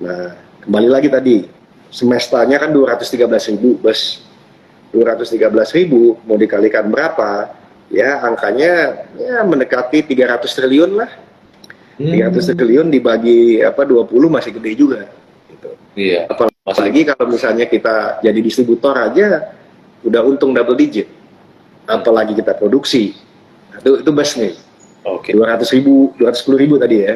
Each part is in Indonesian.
Nah, kembali lagi tadi, semestanya kan 213.000 bus. 213.000 mau dikalikan berapa? Ya angkanya ya mendekati 300 triliun lah. 300 triliun dibagi 20 masih gede juga. Gitu. Iya. Apalagi kalau misalnya kita jadi distributor aja udah untung double digit. Apalagi kita produksi. Nah, itu bus nih. Oke. 200.000, 210.000 tadi ya.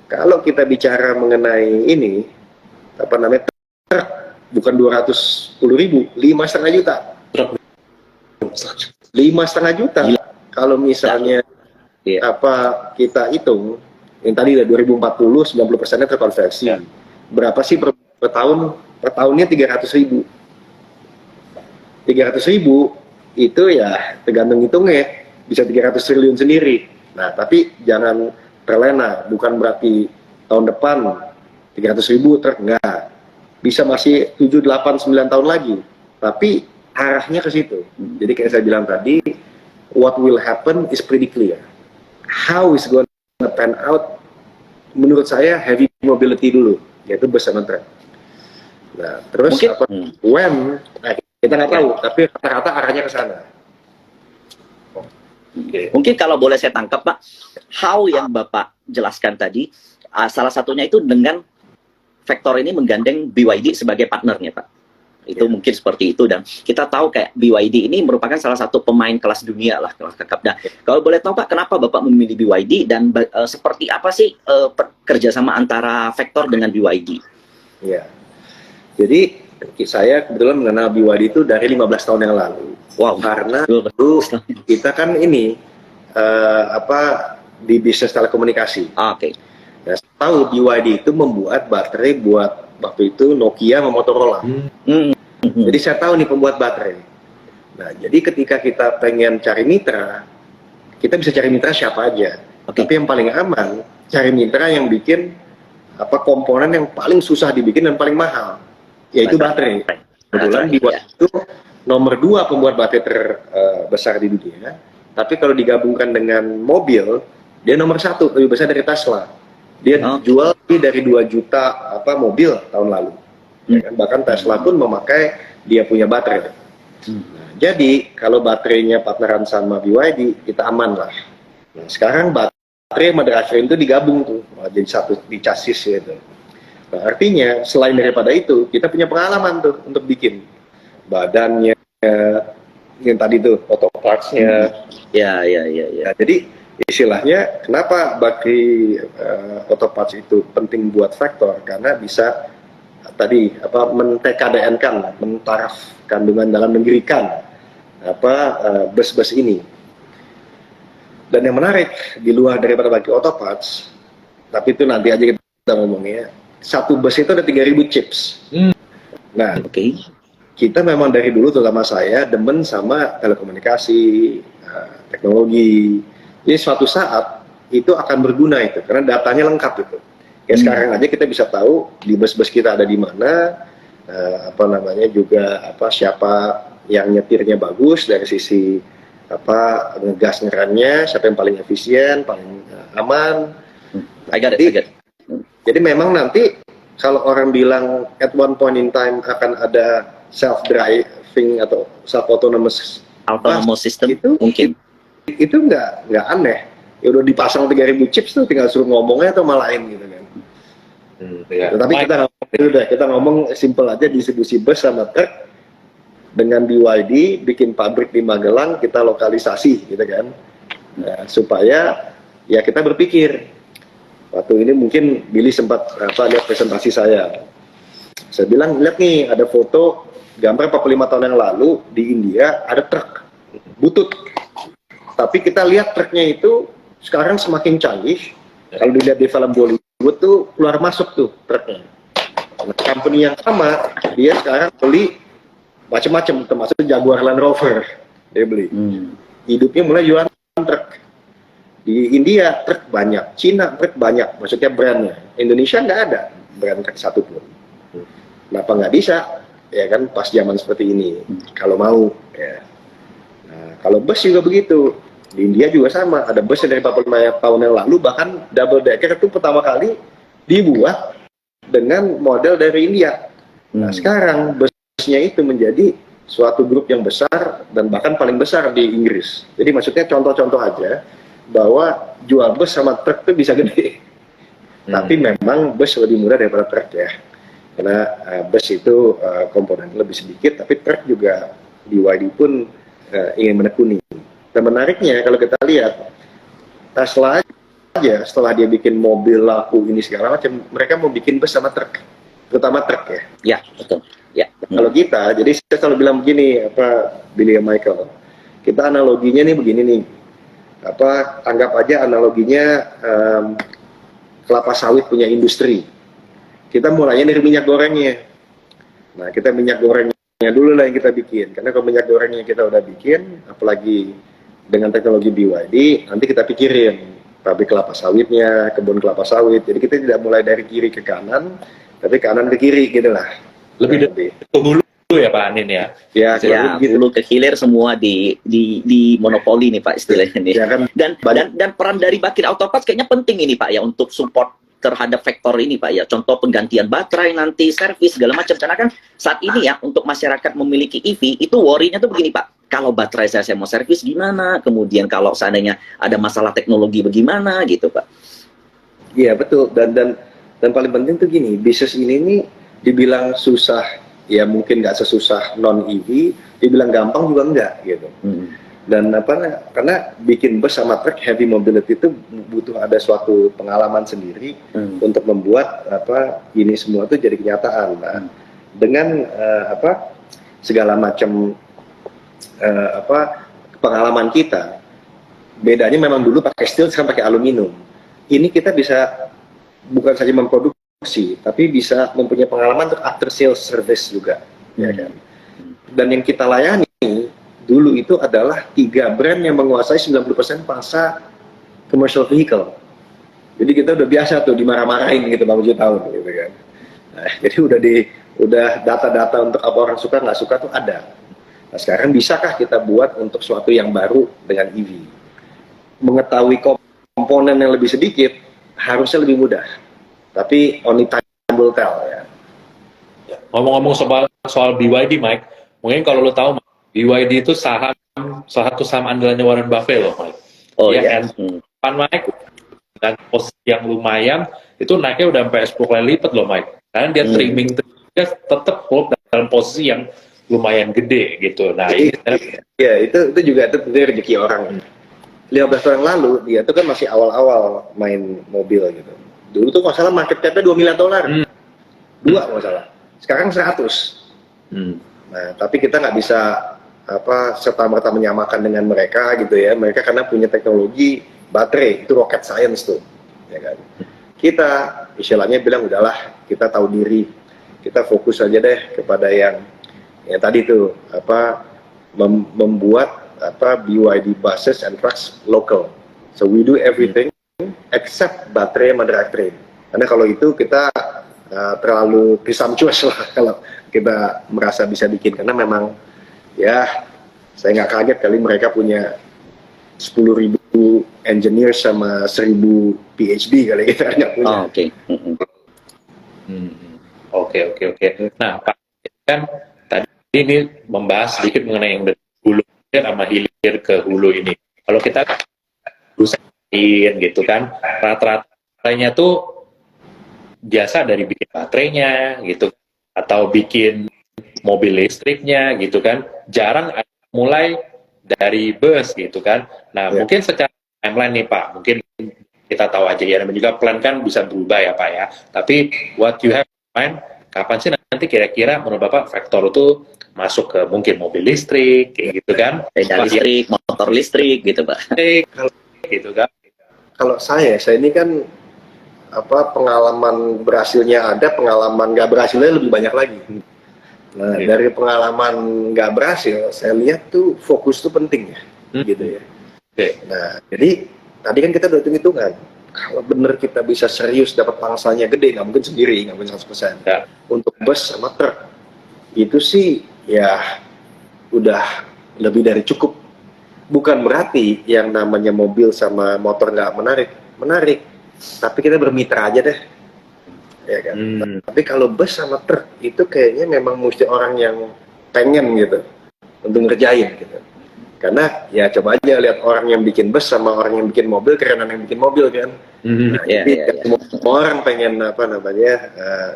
Kalau kita bicara mengenai ini, truk, bukan 210.000, 5,5 juta. 5,5 juta. Gila. Kalau misalnya kita hitung, yang tadi udah 2040, 90%-nya terkonversi. Ya. Berapa sih per tahun? Per tahunnya 300.000. 300.000 itu ya tergantung hitungnya, bisa 300 triliun sendiri. Nah, tapi jangan terlena, bukan berarti tahun depan 300.000 truk, enggak. Bisa masih 7, 8, 9 tahun lagi. Tapi arahnya ke situ. Jadi kayak saya bilang tadi, what will happen is pretty clear. How is going to pan out? Menurut saya heavy mobility dulu, yaitu bus sama truk. Nah, terus mungkin, when? Nah, kita nggak tahu, tapi rata-rata arahnya ke sana. Mungkin kalau boleh saya tangkap, Pak, how yang Bapak jelaskan tadi, salah satunya itu dengan Vector ini menggandeng BYD sebagai partnernya, Pak. Itu mungkin seperti itu, dan kita tahu kayak BYD ini merupakan salah satu pemain kelas dunia lah, kelas kakap. Nah, kalau boleh tahu Pak, kenapa Bapak memilih BYD dan seperti apa sih kerjasama antara Vector dengan BYD? Ya, jadi saya kebetulan mengenal BYD itu dari 15 tahun yang lalu. Wow, karena dulu kita kan ini di bisnis telekomunikasi. Oke. Nah, saya tahu BYD itu membuat baterai buat waktu itu Nokia sama Motorola. Jadi saya tahu nih pembuat baterai. Nah, jadi ketika kita pengen cari mitra, kita bisa cari mitra siapa aja. Tapi yang paling aman, cari mitra yang bikin komponen yang paling susah dibikin dan paling mahal, yaitu baterai. Kebetulan BYD itu nomor 2 pembuat baterai terbesar di dunia. Tapi kalau digabungkan dengan mobil, dia nomor 1, lebih besar dari Tesla. Dia jual lebih dari 2 juta mobil tahun lalu. Bahkan Tesla pun memakai dia punya baterai. Nah, jadi kalau baterainya partneran sama BYD, kita aman lah. Nah, sekarang baterai sama drivetrain itu digabung tuh, jadi satu di chassis gitu. Nah, artinya selain daripada itu, kita punya pengalaman tuh untuk bikin badannya, yang tadi tuh auto parts-nya. Ya. Jadi istilahnya kenapa bagi auto parts itu penting buat Vector, karena bisa tadi men-TKDN-kan, mentaraf kandungan dalam negeri kan bus-bus ini. Dan yang menarik di luar daripada bagi auto parts, tapi itu nanti aja kita ngomongnya, satu bus itu ada 3.000 chips. Nah, kita memang dari dulu, terutama saya, demen sama telekomunikasi, teknologi. Jadi suatu saat itu akan berguna itu, karena datanya lengkap itu. Kayak sekarang aja kita bisa tahu di bus-bus kita ada di mana, juga siapa yang nyetirnya bagus dari sisi ngegas ngeramnya, siapa yang paling efisien, paling aman. Jadi memang nanti kalau orang bilang at one point in time akan ada self-driving atau self-autonomous system, itu mungkin itu nggak aneh. Ya udah dipasang 3.000 chips tuh, tinggal suruh ngomongnya atau malain gitu kan. Tapi kita ngomong simple aja, distribusi bus sama truk dengan BYD, bikin pabrik di Magelang, kita lokalisasi gitu kan. Nah, supaya ya kita berpikir, waktu ini mungkin Billy sempat lihat presentasi saya bilang, lihat nih ada foto gambar 45 tahun yang lalu di India ada truk butut, tapi kita lihat truknya itu sekarang semakin canggih. Kalau dilihat di film Bollywood tuh keluar masuk tuh truknya. Nah, company yang sama dia sekarang beli macam-macam, termasuk Jaguar Land Rover dia beli. Hidupnya mulai jualan truk. Di India truk banyak, Cina truk banyak, maksudnya brandnya. Indonesia nggak ada brand truk satu pun. Kenapa nggak bisa? Ya kan pas zaman seperti ini, kalau mau. Ya. Nah, kalau bus juga begitu. Di India juga sama, ada bus dari 45 tahun yang lalu, bahkan double decker itu pertama kali dibuat dengan model dari India. Nah, sekarang busnya itu menjadi suatu grup yang besar dan bahkan paling besar di Inggris. Jadi maksudnya contoh-contoh aja bahwa jual bus sama truk itu bisa gede. Tapi memang bus lebih murah daripada truk ya. Karena bus itu komponen lebih sedikit, tapi truk juga BYD pun ingin menekuni. Dan menariknya kalau kita lihat Tesla aja setelah dia bikin mobil laku ini segala macam, mereka mau bikin bus sama truk, terutama truk ya. Ya, betul. Ya. Kalau kita, jadi saya selalu bilang begini, Billy and Michael, kita analoginya nih begini nih, anggap aja analoginya kelapa sawit punya industri. Kita mulainya dari minyak gorengnya. Nah, kita minyak gorengnya dulu lah yang kita bikin. Karena kalau minyak gorengnya kita udah bikin, apalagi dengan teknologi BYD, nanti kita pikirin pabrik kelapa sawitnya, kebun kelapa sawit. Jadi kita tidak mulai dari kiri ke kanan, tapi kanan ke kiri gitu lah. Lebih dari hulu ya Pak Anin ya? Ya, hulu ke hilir semua di monopoli nih Pak istilahnya nih. Ya kan? Dan peran dari Bakir Autoparts kayaknya penting ini Pak ya untuk support terhadap faktor ini Pak ya. Contoh penggantian baterai nanti, servis segala macam. Karena kan saat ini ya untuk masyarakat memiliki EV itu worry-nya tuh begini Pak. Kalau baterai saya mau servis gimana? Kemudian kalau seandainya ada masalah teknologi bagaimana gitu Pak? Iya betul. Dan paling penting tuh gini, bisnis ini nih dibilang susah, ya mungkin nggak sesusah non EV, dibilang gampang juga enggak gitu. Dan karena bikin bus sama truk heavy mobility itu butuh ada suatu pengalaman sendiri untuk membuat ini semua itu jadi kenyataan. Nah, dengan segala macam pengalaman kita, bedanya memang dulu pakai steel, sekarang pakai aluminium. Ini kita bisa bukan saja memproduksi, tapi bisa mempunyai pengalaman untuk after sales service juga, ya kan. Dan yang kita layani dulu itu adalah 3 brand yang menguasai 90% pasar commercial vehicle. Jadi kita udah biasa tuh dimarah-marahin gitu Bang Uji tahu gitu kan. Nah, jadi udah data-data untuk apa orang suka nggak suka tuh ada. Nah, sekarang bisakah kita buat untuk suatu yang baru dengan EV? Mengetahui komponen yang lebih sedikit harusnya lebih mudah. Tapi only time will tell ya. Ngomong-ngomong soal BYD Mike, mungkin kalau lo tahu BYD itu salah satu saham andalannya Warren Buffett loh, Mike. Oh ya, iya. Kan Mike, dan posisi yang lumayan itu naiknya udah sampai 10 kali lipat loh, Mike. Karena dia trimming dia tetap hold dalam posisi yang lumayan gede gitu. Nah, itu juga itu rezeki orang. 15 tahun yang lalu dia tuh kan masih awal-awal main mobil gitu. Dulu tuh masalah market cap-nya $2 miliar. 2 masalah. Sekarang 100. Nah, tapi kita nggak bisa serta-merta menyamakan dengan mereka gitu ya. Mereka karena punya teknologi baterai, itu rocket science tuh, ya kan. Kita istilahnya bilang udahlah, kita tahu diri, kita fokus aja deh kepada yang tadi tuh membuat BYD buses and trucks local. So we do everything except baterai sama drivetrain. Karena kalau itu kita terlalu presumptuous lah kalau kita merasa bisa bikin, karena memang ya saya nggak kaget kali mereka punya 10.000 engineer sama 1.000 PhD kali kita nggak punya. Oke. Nah, Pak kan tadi ini membahas sedikit mengenai yang dari hulu sama hilir ke hulu ini. Kalau kita usahain gitu kan, rata-ratanya tuh biasa dari bikin baterainya gitu, atau bikin mobil listriknya gitu kan, jarang mulai dari bus gitu kan. Nah, mungkin secara timeline nih Pak, mungkin kita tahu aja ya, dan juga plan kan bisa berubah ya Pak ya, tapi what you have in mind, kapan sih nanti kira-kira menurut Bapak faktor itu masuk ke mungkin mobil listrik kayak gitu kan, sepeda listrik, motor listrik gitu Pak. Gitu kan. Kalau saya ini kan pengalaman berhasilnya ada, pengalaman nggak berhasilnya lebih banyak lagi. Nah, dari pengalaman nggak berhasil, saya lihat tuh fokus tuh penting ya, gitu ya. Nah, jadi tadi kan kita udah hitung-hitungan, kalau bener kita bisa serius dapat pangsanya gede, nggak mungkin sendiri, nggak mungkin 100%. Ya. Untuk bus sama truk, itu sih ya udah lebih dari cukup. Bukan berarti yang namanya mobil sama motor nggak menarik, tapi kita bermitra aja deh, ya kan. Tapi kalau bus sama truk itu kayaknya memang mesti orang yang pengen gitu untuk ngerjain gitu. Karena ya coba aja lihat orang yang bikin bus sama orang yang bikin mobil, kerenan yang bikin mobil kan. Nah, jadi semua orang pengen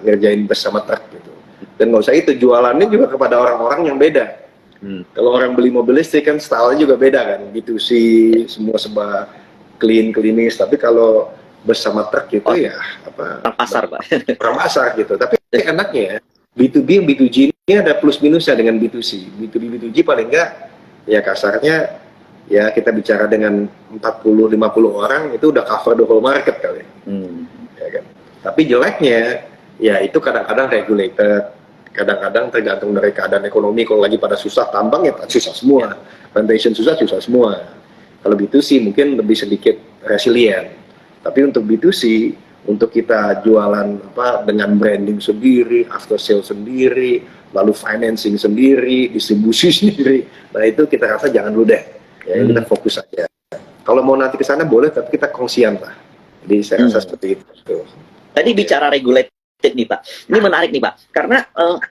ngerjain bus sama truk gitu. Dan nggak usah itu, jualannya juga kepada orang-orang yang beda. Kalau orang beli mobil listrik kan stylenya juga beda kan, B2C semua serba klinis. Tapi kalau bus sama truk gitu orang pasar Pak. Orang pasar gitu. Tapi enaknya B2B, B2G ini ada plus minusnya dengan B2C. B2B, B2G paling enggak ya kasarnya ya kita bicara dengan 40-50 orang itu udah cover the whole market kali. Ya kan? Tapi jeleknya ya itu kadang-kadang regulated, kadang-kadang tergantung dari keadaan ekonomi. Kalau lagi pada susah tambang ya susah semua, plantation susah semua. Kalau B2C mungkin lebih sedikit resilient. Tapi untuk B2C, untuk kita jualan dengan branding sendiri, after sale sendiri, lalu financing sendiri, distribusi sendiri. Nah itu kita rasa jangan dulu deh. Ya kita fokus aja. Kalau mau nanti ke sana boleh, tapi kita kongsian lah. Jadi saya rasa seperti itu. Tadi bicara regulated nih Pak. Ini menarik nih Pak. Karena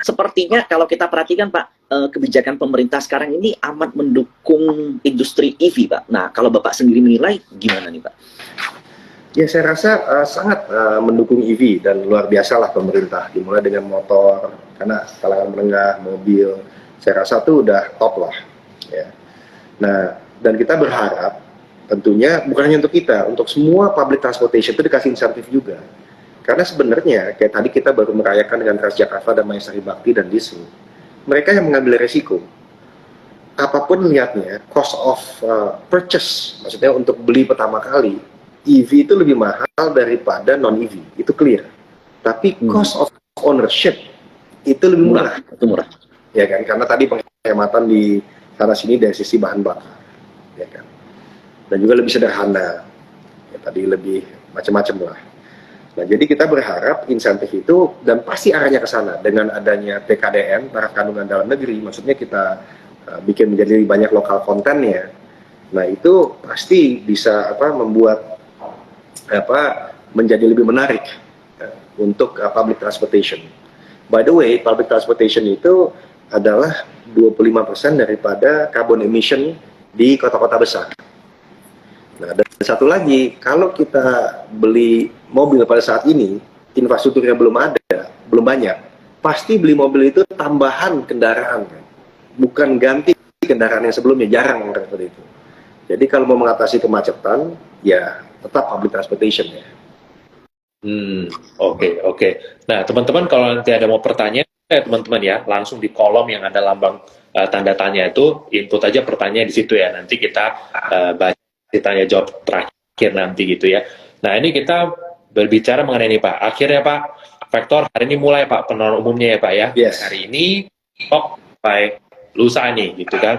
sepertinya kalau kita perhatikan Pak, kebijakan pemerintah sekarang ini amat mendukung industri EV Pak. Nah kalau Bapak sendiri menilai gimana nih Pak? Ya saya rasa sangat mendukung EV dan luar biasa lah pemerintah, dimulai dengan motor, karena kalangan menengah, mobil, saya rasa itu udah top lah. Ya. Nah, dan kita berharap tentunya bukan hanya untuk kita, untuk semua public transportation itu dikasih insentif juga. Karena sebenarnya kayak tadi kita baru merayakan dengan Transjakarta dan Maestri Bakti dan Disu, mereka yang mengambil resiko. Apapun lihatnya, cost of purchase, maksudnya untuk beli pertama kali, EV itu lebih mahal daripada non-EV, itu clear. Tapi cost of ownership itu lebih murah. Itu murah. Ya kan, karena tadi penghematan di sana sini dari sisi bahan bakar, ya kan. Dan juga lebih sederhana. Ya, tadi lebih macam-macam lah. Nah, jadi kita berharap insentif itu dan pasti arahnya ke sana dengan adanya TKDN, taraf kandungan dalam negeri, maksudnya kita bikin menjadi lebih banyak lokal kontennya. Nah, itu pasti bisa membuat menjadi lebih menarik untuk public transportation. By the way, public transportation itu adalah 25% daripada carbon emission di kota-kota besar. Nah, dan satu lagi, kalau kita beli mobil pada saat ini, infrastrukturnya belum ada, belum banyak, pasti beli mobil itu tambahan kendaraan, bukan ganti kendaraan yang sebelumnya, jarang seperti itu. Jadi kalau mau mengatasi kemacetan, ya tetap public transportation ya. Oke. Nah, teman-teman kalau nanti ada mau pertanyaan, teman-teman ya, langsung di kolom yang ada lambang tanda tanya itu, input aja pertanyaan di situ ya. Nanti kita baca ditanya jawab terakhir nanti gitu ya. Nah, ini kita berbicara mengenai ini Pak. Akhirnya Pak, Vector hari ini mulai Pak penawaran umumnya ya Pak ya. Yes. Hari ini sampai lusa nih gitu kan.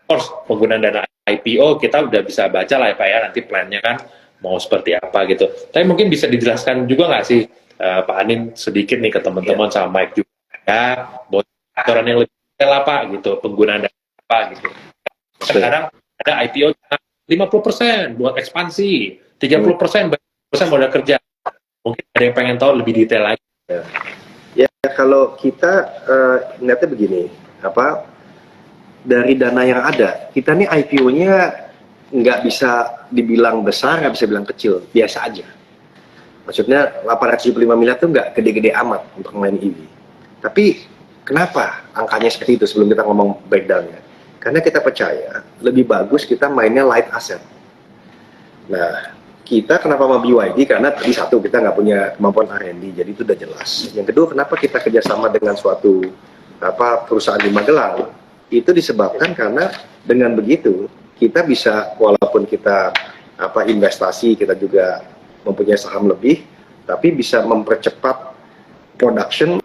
Of course, penggunaan dana IPO kita udah bisa baca lah ya Pak ya, nanti plannya kan mau seperti apa gitu. Tapi mungkin bisa dijelaskan juga nggak sih Pak Anin sedikit nih ke teman-teman sama Mike juga ya, bocoran yang lebih detail apa gitu, penggunaan dana apa gitu. Sekarang ada IPO 50% buat ekspansi, 30% modal kerja. Mungkin ada yang pengen tahu lebih detail lagi. Ya kalau kita lihatnya begini, dari dana yang ada, kita nih IPO-nya nggak bisa dibilang besar, nggak bisa bilang kecil, biasa aja. Maksudnya 875 miliar itu nggak gede-gede amat untuk main EV. Tapi kenapa angkanya seperti itu sebelum kita ngomong breakdown-nya? Karena kita percaya lebih bagus kita mainnya light asset. Nah, kita kenapa mau BYD? Karena tadi satu, kita nggak punya kemampuan R&D, jadi itu udah jelas. Yang kedua, kenapa kita kerjasama dengan suatu perusahaan di Magelang? Itu disebabkan karena dengan begitu kita bisa, walaupun kita investasi, kita juga mempunyai saham lebih, tapi bisa mempercepat production,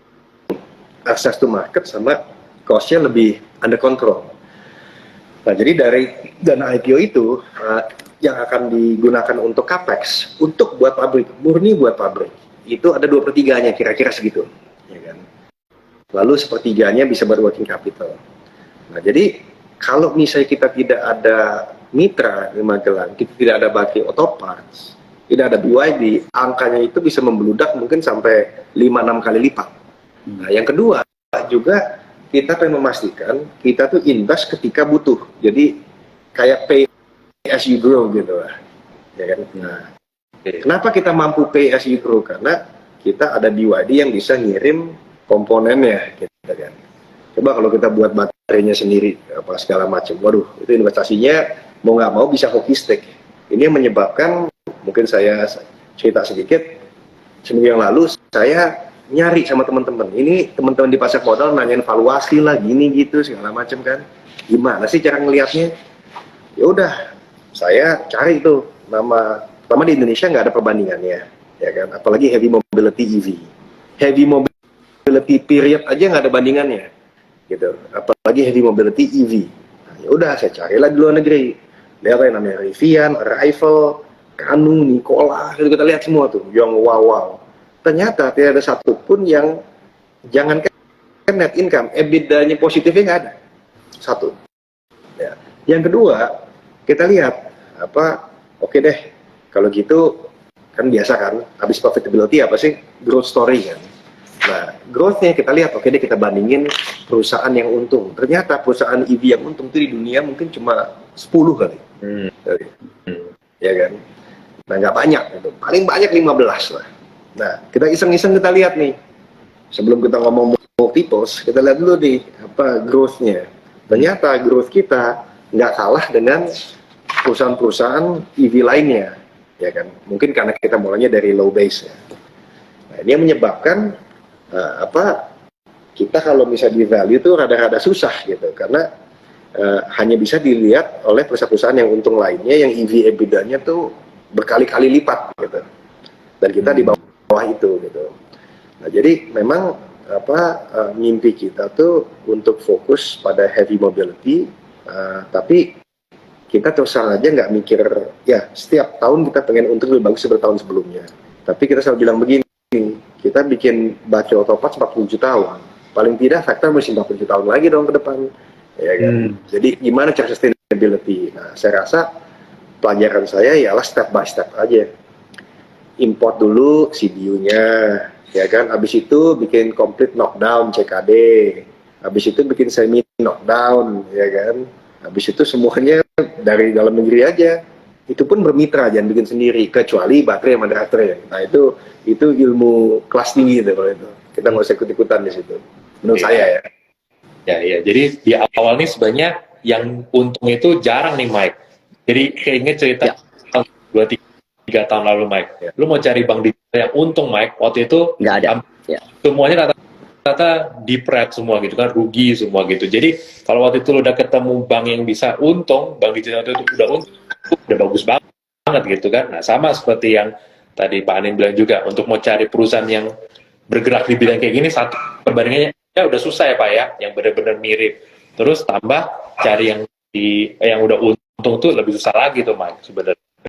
access to market, sama cost-nya lebih under control. Nah, jadi dari dana IPO itu yang akan digunakan untuk capex, untuk buat pabrik, murni buat pabrik, itu ada 2/3-nya kira-kira segitu, ya kan? Lalu 1/3-nya bisa buat working capital. Nah, jadi kalau misalnya kita tidak ada mitra di Magelang, kita tidak ada Bakti Auto Parts, tidak ada BYD, angkanya itu bisa membeludak mungkin sampai 5-6 kali lipat. Nah, yang kedua juga kita pengen memastikan kita tuh invest ketika butuh. Jadi kayak pay as you grow gitu lah. Ya kan? Nah, kenapa kita mampu pay as you grow? Karena kita ada BYD yang bisa ngirim komponennya gitu kan. Coba kalau kita buat baterainya sendiri apa segala macam. Waduh, itu investasinya mau nggak mau bisa hockey stick. Ini yang menyebabkan, mungkin saya cerita sedikit, seminggu yang lalu saya nyari sama teman-teman. Ini teman-teman di pasar modal nanyain valuasi lah, gini gitu segala macam kan. Gimana sih cara ngelihatnya? Ya udah, saya cari itu nama. Pertama di Indonesia nggak ada perbandingannya, ya kan. Apalagi heavy mobility EV, heavy mobility period aja nggak ada bandingannya, gitu. Apalagi heavy mobility EV. Nah, ya udah, saya carilah di luar negeri. Lihat yang namanya Rivian, Arrival, Canoo, Nikola, itu kita lihat semua tuh, yang wow. Ternyata tidak ada satupun yang jangankan net income, EBITDA-nya positifnya nggak ada. Satu. Ya. Yang kedua, kita lihat oke deh, kalau gitu kan biasa kan, habis profitability apa sih? Growth story kan. Nah, growth-nya kita lihat, oke deh kita bandingin perusahaan yang untung. Ternyata perusahaan EV yang untung itu di dunia mungkin cuma 10 kali. Ya kan? Nah, nggak banyak gitu. Paling banyak 15 lah. Nah, kita iseng-iseng kita lihat nih. Sebelum kita ngomong multiples, kita lihat dulu nih growth-nya. Ternyata growth kita nggak kalah dengan perusahaan-perusahaan EV lainnya, ya kan? Mungkin karena kita mulainya dari low base ya. Nah, ini yang menyebabkan kita kalau misalnya di value itu rada-rada susah gitu, karena hanya bisa dilihat oleh perusahaan-perusahaan yang untung lainnya yang EV EBITDA-nya tuh berkali-kali lipat gitu, dan kita di bawah itu gitu. Nah, jadi memang mimpi kita tuh untuk fokus pada heavy mobility, tapi kita terus terang aja nggak mikir ya setiap tahun kita pengen untung lebih bagus daripada tahun sebelumnya. Tapi kita selalu bilang begini, kita bikin baterai Autoparts 47 tahun, paling tidak faktor mesti 47 tahun lagi dong ke depan, ya kan? Jadi gimana cara sustainability? Nah, saya rasa pelajaran saya ialah step by step aja. Import dulu CDU-nya, ya kan? Habis itu bikin complete knockdown CKD, habis itu bikin semi knockdown, ya kan? Habis itu semuanya dari dalam negeri aja. Itu pun bermitra, jangan bikin sendiri, kecuali baterai sama baterai. Nah, itu ilmu kelas tinggi itu kalau itu. Kita nggak usah ikut-ikutan di situ. Menurut saya ya. Ya, jadi di awal nih sebenarnya yang untung itu jarang nih, Mike. Jadi kayaknya cerita 2-3 tahun lalu, Mike. Ya. Lu mau cari bank digital yang untung, Mike, waktu itu nggak ada. Semuanya rata-rata di-pred semua gitu kan, rugi semua gitu. Jadi kalau waktu itu lu udah ketemu bank yang bisa untung, bank digital itu udah untung, udah bagus banget gitu kan. Nah, sama seperti yang tadi Pak Anin bilang juga, untuk mau cari perusahaan yang bergerak di bidang kayak gini, satu perbandingannya ya udah susah ya Pak ya, yang benar-benar mirip. Terus tambah cari yang udah untung tuh lebih susah lagi tuh Mike sebenarnya.